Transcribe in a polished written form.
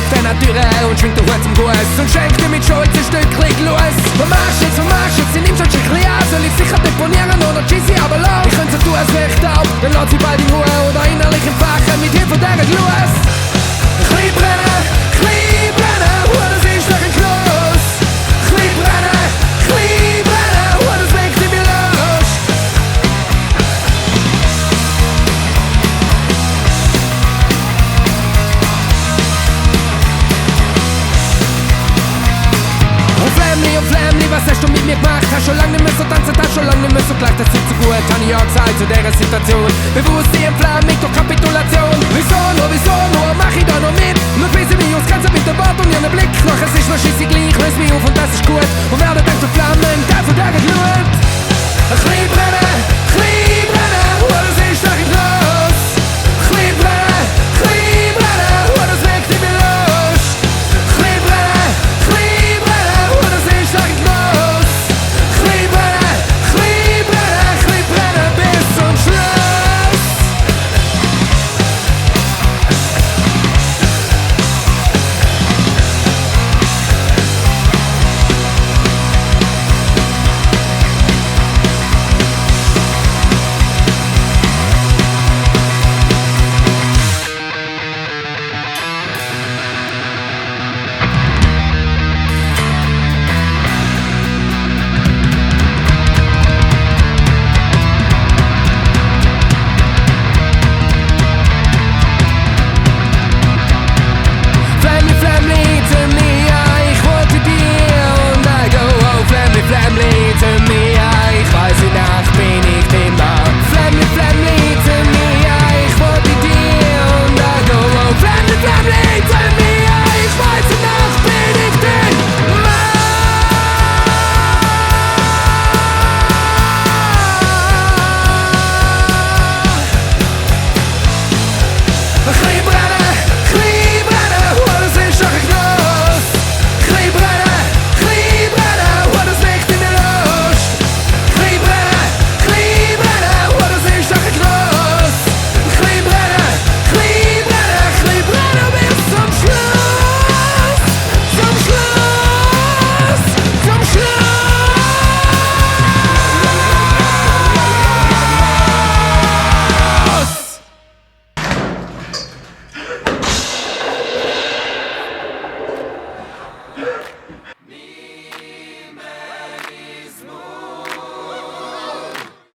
auf deiner Türe und schwingt den Hut zum Guss und schenkt dir mit Schuld ein Stückchen los. Vermarsch jetzt, sie nimmt schon klar. Soll ich sicher deponieren oder schieße aber los? Ich könnte so tun, als wär ich taub, dann lass sie bald in Ruhe oder innerlich entfachen mit Hilfe der los. Klein brennen, das ist doch ein Kloß. Klein brennen, das legt in mir los. Und Flämmli, was hast du mit mir gemacht? Hast schon lange nicht mehr so tanzen, hast schon lange nicht mehr so gelacht. Das ist so gut, hab ich ja gesagt zu dieser Situation. Bewusst die Entflammung durch Kapitulation. Wieso, mach ich da noch mit? Nur bis ich mich ausgrenze mit der Wort und ihren Blick. Nachher ist noch scheisse gleich, löse mich auf und das ist gut. Und werde denkt zu Flammen, der von der Glut. Ein klein brennen,